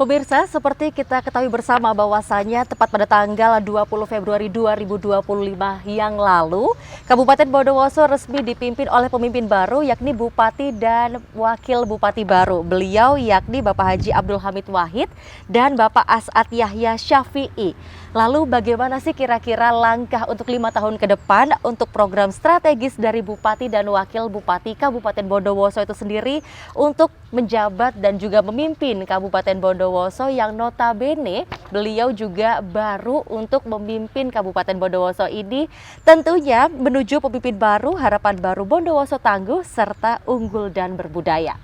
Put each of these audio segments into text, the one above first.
Pemirsa, seperti kita ketahui bersama bahwasanya tepat pada tanggal 20 Februari 2025 yang lalu, Kabupaten Bondowoso resmi dipimpin oleh pemimpin baru yakni Bupati dan Wakil Bupati baru. Beliau yakni Bapak Haji Abdul Hamid Wahid dan Bapak As'ad Yahya Syafi'i. Lalu bagaimana sih kira-kira langkah untuk 5 tahun ke depan untuk program strategis dari Bupati dan Wakil Bupati Kabupaten Bondowoso itu sendiri untuk menjabat dan juga memimpin Kabupaten Bondowoso yang notabene beliau juga baru untuk memimpin Kabupaten Bondowoso ini, tentunya menuju pemimpin baru, harapan baru Bondowoso tangguh serta unggul dan berbudaya.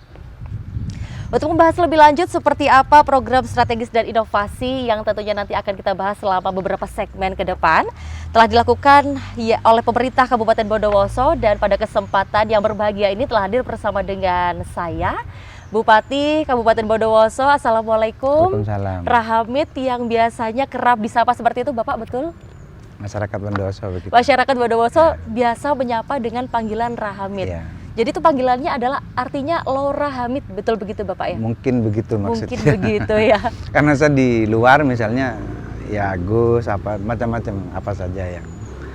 Untuk membahas lebih lanjut seperti apa program strategis dan inovasi yang tentunya nanti akan kita bahas selama beberapa segmen ke depan, telah dilakukan oleh pemerintah Kabupaten Bondowoso, dan pada kesempatan yang berbahagia ini telah hadir bersama dengan saya, Bupati Kabupaten Bondowoso. Assalamualaikum. Waalaikumsalam. Rahamid yang biasanya kerap disapa seperti itu, Bapak, betul? Masyarakat Bondowoso begitu. Masyarakat Bondowoso biasa menyapa dengan panggilan Rahamid. Ya. Jadi itu panggilannya adalah artinya Lora Hamid, betul begitu Bapak ya? Mungkin begitu maksudnya. Mungkin begitu ya. Karena saya di luar misalnya ya Gus apa macam-macam apa saja ya.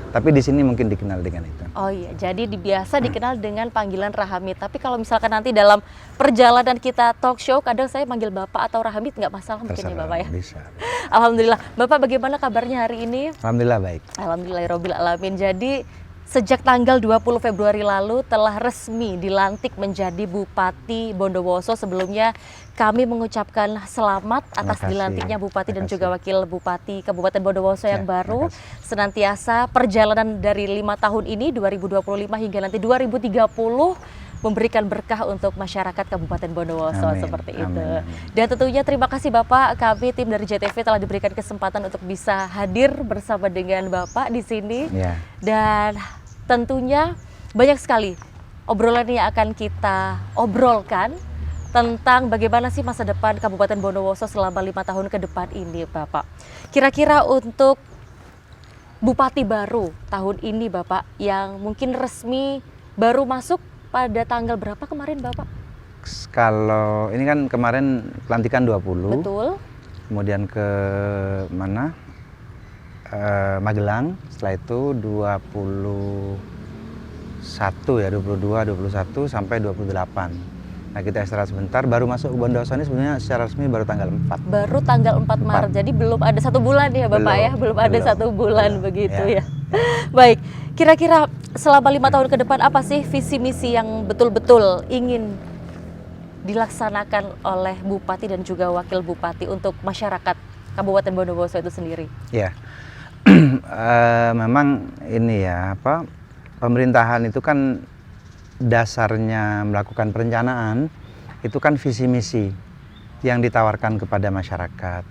Tapi di sini mungkin dikenal dengan itu. Oh iya, jadi biasa dikenal dengan panggilan Rahamid. Tapi kalau misalkan nanti dalam perjalanan kita talk show, kadang saya manggil Bapak atau Rahamid, nggak masalah mungkin ya Bapak ya? Bisa. Alhamdulillah. Bapak bagaimana kabarnya hari ini? Alhamdulillah baik. Alhamdulillahirabbil alamin. Jadi sejak tanggal 20 Februari lalu telah resmi dilantik menjadi Bupati Bondowoso. Sebelumnya kami mengucapkan selamat atas dilantiknya Bupati dan juga Wakil Bupati Kabupaten Bondowoso yang baru. Senantiasa perjalanan dari 5 tahun ini 2025 hingga nanti 2030 memberikan berkah untuk masyarakat Kabupaten Bondowoso. Amin, seperti amin, itu. amin. Dan tentunya terima kasih Bapak, kami tim dari JTV telah diberikan kesempatan untuk bisa hadir bersama dengan Bapak di sini. Ya. Dan tentunya banyak sekali obrolan yang akan kita obrolkan tentang bagaimana sih masa depan Kabupaten Bondowoso selama 5 tahun ke depan ini, Bapak. Kira-kira untuk Bupati baru tahun ini, Bapak, yang mungkin resmi baru masuk pada tanggal berapa kemarin, Bapak? Kalau ini kan kemarin pelantikan 20. Betul. Kemudian ke mana? Magelang. Setelah itu 21 ya, 22, 21 sampai 28. Nah, kita istirahat sebentar, baru masuk Bondowoso ini sebenarnya secara resmi baru tanggal 4. Baru tanggal 4 Maret, jadi belum ada 1 bulan ya Bapak ya? Belum ada 1 bulan begitu ya. Baik, kira-kira selama 5 tahun ke depan apa sih visi misi yang betul-betul ingin dilaksanakan oleh Bupati dan juga Wakil Bupati untuk masyarakat Kabupaten Bondowoso itu sendiri? Ya, memang ini ya pemerintahan itu kan dasarnya melakukan perencanaan itu kan visi misi yang ditawarkan kepada masyarakat.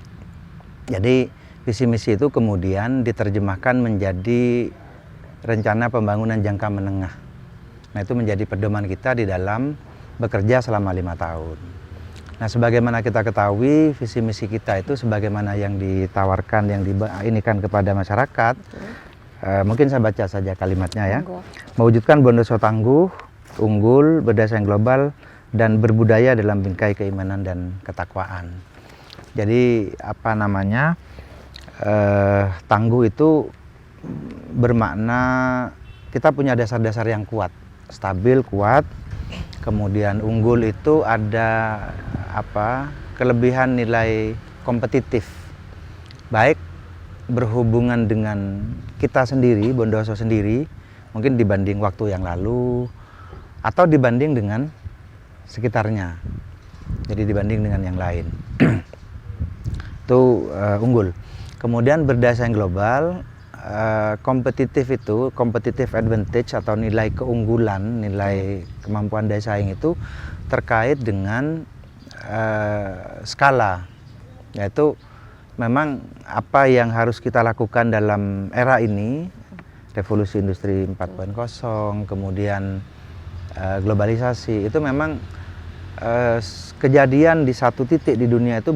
Jadi visi misi itu kemudian diterjemahkan menjadi rencana pembangunan jangka menengah. Nah, itu menjadi pedoman kita di dalam bekerja selama 5 tahun. Nah, sebagaimana kita ketahui visi misi kita itu sebagaimana yang ditawarkan, yang diinikan kepada masyarakat. Mungkin saya baca saja kalimatnya ya. Mewujudkan Bondowoso tangguh, unggul, berdasarkan global, dan berbudaya dalam bingkai keimanan dan ketakwaan. Jadi tangguh itu bermakna kita punya dasar-dasar yang kuat, stabil, kuat. Kemudian unggul itu ada kelebihan nilai kompetitif, baik berhubungan dengan kita sendiri, Bondowoso sendiri, mungkin dibanding waktu yang lalu, atau dibanding dengan sekitarnya, jadi dibanding dengan yang lain. Itu unggul. Kemudian berdasarkan global, kompetitif itu, competitive advantage atau nilai keunggulan, nilai kemampuan daya saing itu terkait dengan skala, yaitu memang apa yang harus kita lakukan dalam era ini, revolusi industri 4.0, kemudian globalisasi, itu memang kejadian di satu titik di dunia itu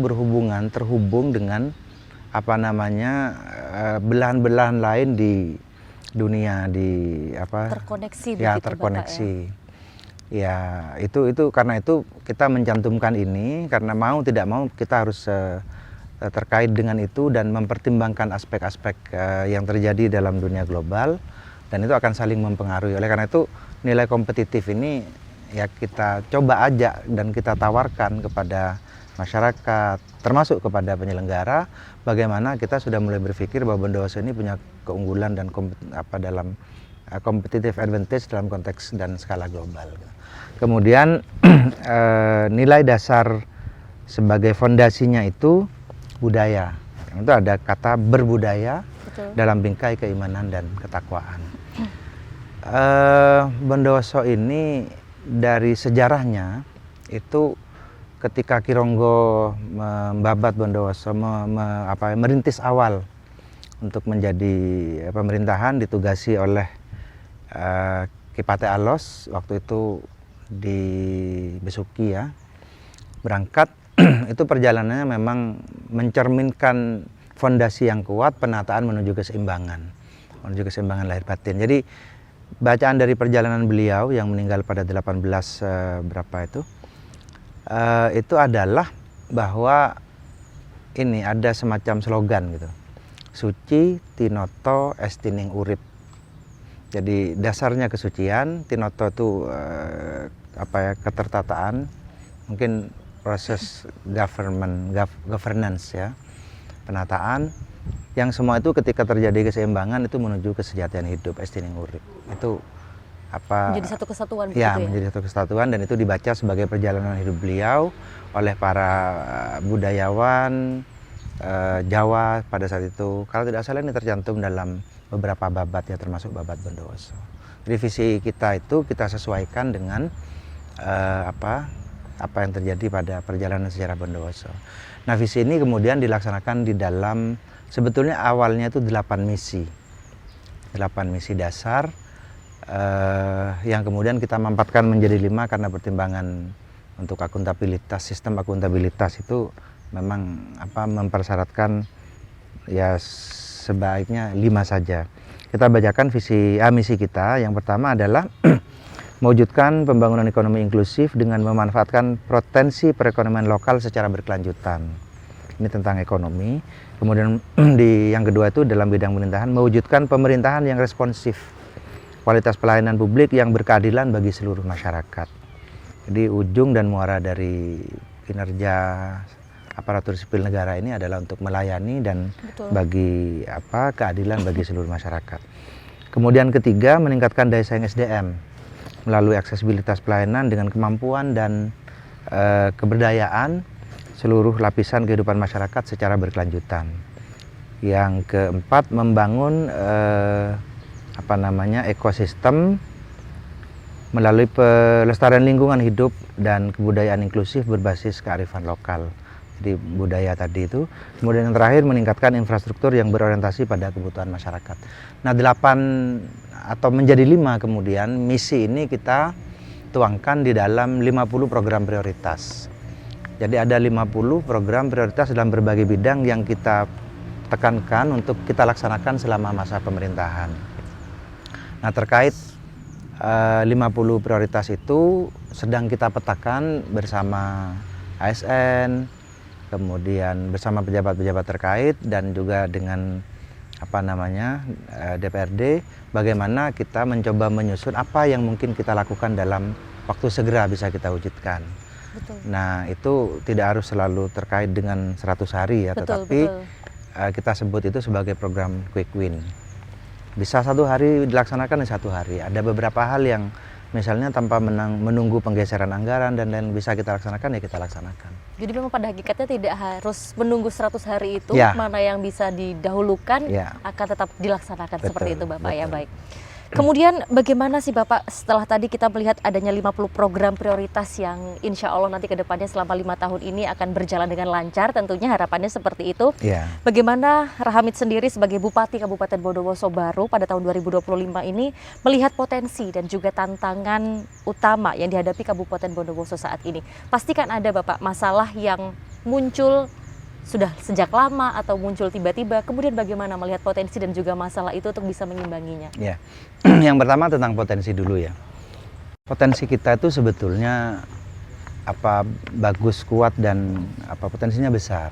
terhubung dengan belahan-belahan lain di dunia, terkoneksi ya, terkoneksi. Ya, itu karena itu kita mencantumkan ini karena mau tidak mau kita harus terkait dengan itu dan mempertimbangkan aspek-aspek yang terjadi dalam dunia global, dan itu akan saling mempengaruhi. Oleh karena itu nilai kompetitif ini ya kita coba ajak dan kita tawarkan kepada masyarakat, termasuk kepada penyelenggara, bagaimana kita sudah mulai berpikir bahwa Bondowoso ini punya keunggulan dan dalam competitive advantage dalam konteks dan skala global. Kemudian nilai dasar sebagai fondasinya itu budaya. Itu ada kata berbudaya. Betul. Dalam bingkai keimanan dan ketakwaan. Bondowoso ini dari sejarahnya itu ketika Ki Ronggo membabat Bondowoso, merintis awal untuk menjadi pemerintahan, ditugasi oleh Ki Pate Alos waktu itu di Besuki ya, berangkat. Itu perjalanannya memang mencerminkan fondasi yang kuat, penataan menuju keseimbangan lahir batin. Jadi bacaan dari perjalanan beliau yang meninggal pada 18 berapa itu adalah bahwa ini ada semacam slogan gitu, suci tinoto estining urip. Jadi dasarnya kesucian, tinoto itu ketertataan, mungkin proses governance ya, penataan, yang semua itu ketika terjadi keseimbangan itu menuju kesejahteraan hidup, estining urip. Itu menjadi satu kesatuan begitu ya? Menjadi satu kesatuan, dan itu dibaca sebagai perjalanan hidup beliau oleh para budayawan Jawa pada saat itu. Kalau tidak salah ini tercantum dalam beberapa babat ya, termasuk babat Bondowoso. Jadi visi kita itu kita sesuaikan dengan apa yang terjadi pada perjalanan sejarah Bondowoso. Nah, visi ini kemudian dilaksanakan di dalam, sebetulnya awalnya itu 8 misi dasar yang kemudian kita mampatkan menjadi 5 karena pertimbangan untuk akuntabilitas, sistem akuntabilitas itu memang mempersyaratkan ya sebaiknya 5 saja. Kita bacakan misi kita. Yang pertama adalah mewujudkan pembangunan ekonomi inklusif dengan memanfaatkan potensi perekonomian lokal secara berkelanjutan. Ini tentang ekonomi. Kemudian yang kedua itu dalam bidang pemerintahan, mewujudkan pemerintahan yang responsif, kualitas pelayanan publik yang berkeadilan bagi seluruh masyarakat. Jadi ujung dan muara dari kinerja aparatur sipil negara ini adalah untuk melayani dan Betul. Bagi keadilan bagi seluruh masyarakat. Kemudian ketiga, meningkatkan daya saing SDM melalui aksesibilitas pelayanan dengan kemampuan dan keberdayaan seluruh lapisan kehidupan masyarakat secara berkelanjutan. Yang keempat, membangun ekosistem melalui pelestarian lingkungan hidup dan kebudayaan inklusif berbasis kearifan lokal. Jadi budaya tadi itu. Kemudian yang terakhir, meningkatkan infrastruktur yang berorientasi pada kebutuhan masyarakat. Nah, 8 atau menjadi 5 kemudian misi ini kita tuangkan di dalam 50 program prioritas. Jadi ada 50 program prioritas dalam berbagai bidang yang kita tekankan untuk kita laksanakan selama masa pemerintahan. Nah, terkait 50 prioritas itu sedang kita petakan bersama ASN, kemudian bersama pejabat-pejabat terkait dan juga dengan DPRD, bagaimana kita mencoba menyusun apa yang mungkin kita lakukan dalam waktu segera bisa kita wujudkan. Betul. Nah, itu tidak harus selalu terkait dengan 100 hari ya, tetapi kita sebut itu sebagai program quick win. Bisa 1 hari dilaksanakan di 1 hari. Ada beberapa hal yang misalnya tanpa menunggu penggeseran anggaran dan lain bisa kita laksanakan, ya kita laksanakan. Jadi memang pada hakikatnya tidak harus menunggu 100 hari itu, ya. Mana yang bisa didahulukan ya. Akan tetap dilaksanakan. Betul, seperti itu Bapak. Betul. Ya, baik. Kemudian bagaimana sih Bapak setelah tadi kita melihat adanya 50 program prioritas yang insya Allah nanti ke depannya selama 5 tahun ini akan berjalan dengan lancar, tentunya harapannya seperti itu. Yeah. Bagaimana Rahamid sendiri sebagai Bupati Kabupaten Bondowoso baru pada tahun 2025 ini melihat potensi dan juga tantangan utama yang dihadapi Kabupaten Bondowoso saat ini? Pastikan ada Bapak masalah yang muncul sudah sejak lama atau muncul tiba-tiba, kemudian bagaimana melihat potensi dan juga masalah itu untuk bisa mengimbanginya? Ya, yang pertama tentang potensi dulu ya. Potensi kita itu sebetulnya bagus, kuat, dan potensinya besar.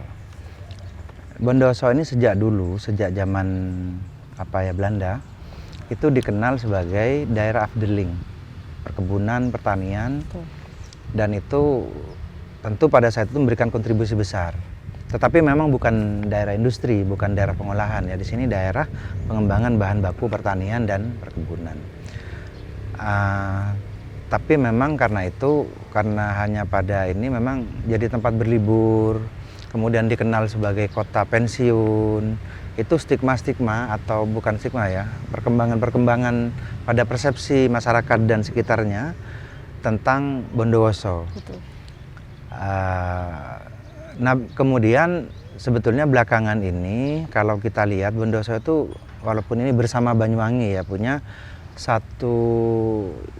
Bondowoso ini sejak dulu, sejak zaman Belanda, itu dikenal sebagai daerah afdeling, perkebunan, pertanian, dan itu tentu pada saat itu memberikan kontribusi besar. Tetapi memang bukan daerah industri, bukan daerah pengolahan ya. Di sini daerah pengembangan bahan baku pertanian dan perkebunan. Tapi memang karena hanya pada ini memang jadi tempat berlibur, kemudian dikenal sebagai kota pensiun, itu stigma-stigma atau bukan stigma ya, perkembangan pada persepsi masyarakat dan sekitarnya tentang Bondowoso. Nah kemudian sebetulnya belakangan ini kalau kita lihat Bondowoso itu walaupun ini bersama Banyuwangi ya punya satu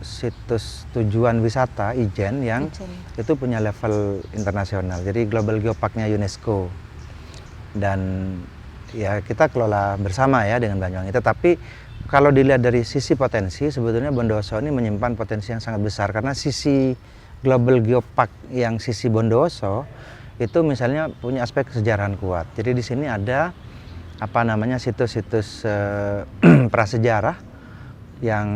situs tujuan wisata Ijen yang itu punya level internasional, jadi Global Geoparknya UNESCO, dan ya kita kelola bersama ya dengan Banyuwangi. Tetapi kalau dilihat dari sisi potensi, sebetulnya Bondowoso ini menyimpan potensi yang sangat besar, karena sisi Global Geopark yang sisi Bondowoso itu misalnya punya aspek kesejarahan kuat. Jadi di sini ada situs-situs prasejarah yang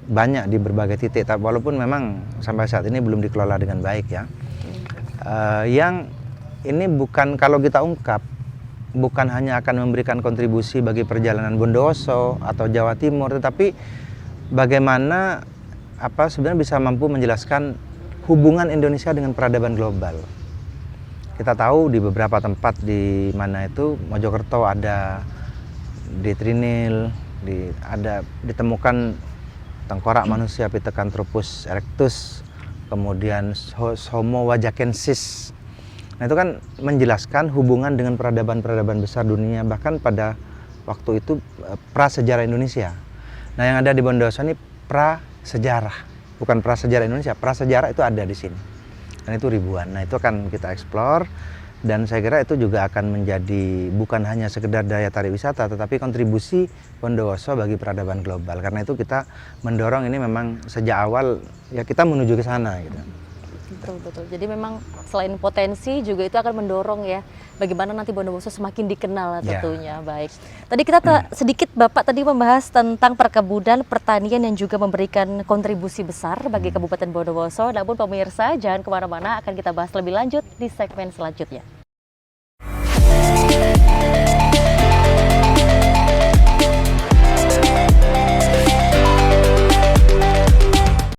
banyak di berbagai titik, walaupun memang sampai saat ini belum dikelola dengan baik ya. Yang ini bukan, kalau kita ungkap, bukan hanya akan memberikan kontribusi bagi perjalanan Bondowoso atau Jawa Timur, tetapi bagaimana sebenarnya bisa mampu menjelaskan hubungan Indonesia dengan peradaban global. Kita tahu di beberapa tempat di mana itu Mojokerto ada, di Trinil, ditemukan tengkorak manusia Pithecanthropus erectus, kemudian Homo wajakensis. Nah itu kan menjelaskan hubungan dengan peradaban-peradaban besar dunia, bahkan pada waktu itu prasejarah Indonesia. Nah yang ada di Bondowoso ini prasejarah, bukan prasejarah Indonesia, prasejarah itu ada di sini. Dan itu ribuan. Nah itu akan kita eksplor, dan saya kira itu juga akan menjadi bukan hanya sekedar daya tarik wisata, tetapi kontribusi Bondowoso bagi peradaban global. Karena itu kita mendorong ini memang sejak awal ya kita menuju ke sana gitu. Betul. Jadi memang selain potensi juga itu akan mendorong ya bagaimana nanti Bondowoso semakin dikenal tentunya. Baik. Tadi kita sedikit Bapak tadi membahas tentang perkebunan, pertanian yang juga memberikan kontribusi besar bagi Kabupaten Bondowoso. Namun pemirsa jangan kemana-mana, akan kita bahas lebih lanjut di segmen selanjutnya.